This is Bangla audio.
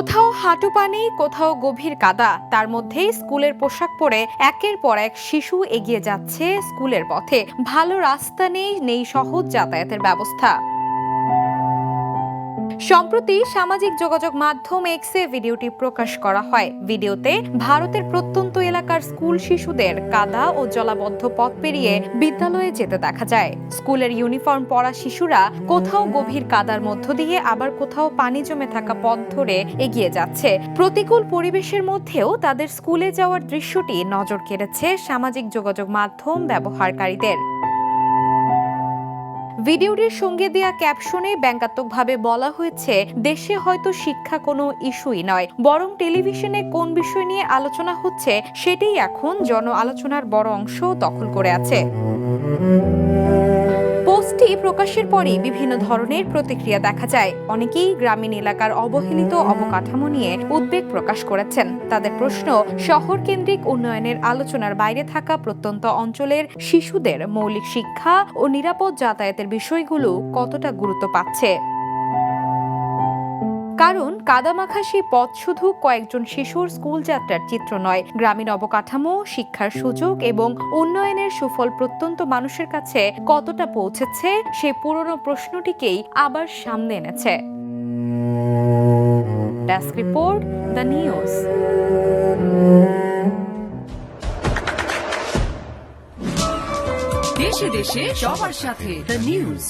কোথাও হাঁটু পানি, কোথাও গভীর কাদা, তার মধ্যেই স্কুলের পোশাক পরে একের পর এক শিশু এগিয়ে যাচ্ছে স্কুলের পথে। ভালো রাস্তা নেই সহজ যাতায়াতের ব্যবস্থা। সম্প্রতি সামাজিক যোগাযোগ মাধ্যম এক্সে ভিডিওটি প্রকাশ করা হয়। ভিডিওতে ভারতের প্রত্যন্ত এলাকার স্কুল শিশুদের কাদা ও জলাবদ্ধ পথ পেরিয়ে বিদ্যালয়ে যেতে দেখা যায়। স্কুলের ইউনিফর্ম পরা শিশুরা কোথাও গভীর কাদার মধ্য দিয়ে, আবার কোথাও পানি জমে থাকা পথ ধরে এগিয়ে যাচ্ছে। প্রতিকূল পরিবেশের মধ্যেও তাদের স্কুলে যাওয়ার দৃশ্যটি নজর কেড়েছে সামাজিক যোগাযোগ মাধ্যম ব্যবহারকারীদের। ভিডিওটির সঙ্গে দেয়া ক্যাপশনে ব্যঙ্গাত্মকভাবে বলা হয়েছে, দেশে হয়তো শিক্ষা কোনো ইস্যুই নয়, বরং টেলিভিশনে কোন বিষয় নিয়ে আলোচনা হচ্ছে সেটাই এখন জন আলোচনার বড় অংশ দখল করে আছে। পোস্টটি প্রকাশের পরই বিভিন্ন ধরনের প্রতিক্রিয়া দেখা যায়। অনেকেই গ্রামীণ এলাকার অবহেলিত অবকাঠামো নিয়ে উদ্বেগ প্রকাশ করেছেন। তাদের প্রশ্ন, শহর কেন্দ্রিক উন্নয়নের আলোচনার বাইরে থাকা প্রত্যন্ত অঞ্চলের শিশুদের মৌলিক শিক্ষা ও নিরাপদ যাতায়াতের বিষয়গুলো কতটা গুরুত্ব পাচ্ছে। কারণ কাদামাখা সেই পথ শুধু কয়েকজন শিশুর স্কুল যাত্রার চিত্র নয়, গ্রামীণ অবকাঠামো, শিক্ষার সুযোগ এবং উন্নয়নের সুফল প্রত্যন্ত মানুষের কাছে কতটা পৌঁছেছে সেই পুরনো প্রশ্নটিকেই আবার সামনে এনেছে। Desk report, the news. দেশে দেশে সবার সাথে, দ্য নিউজ।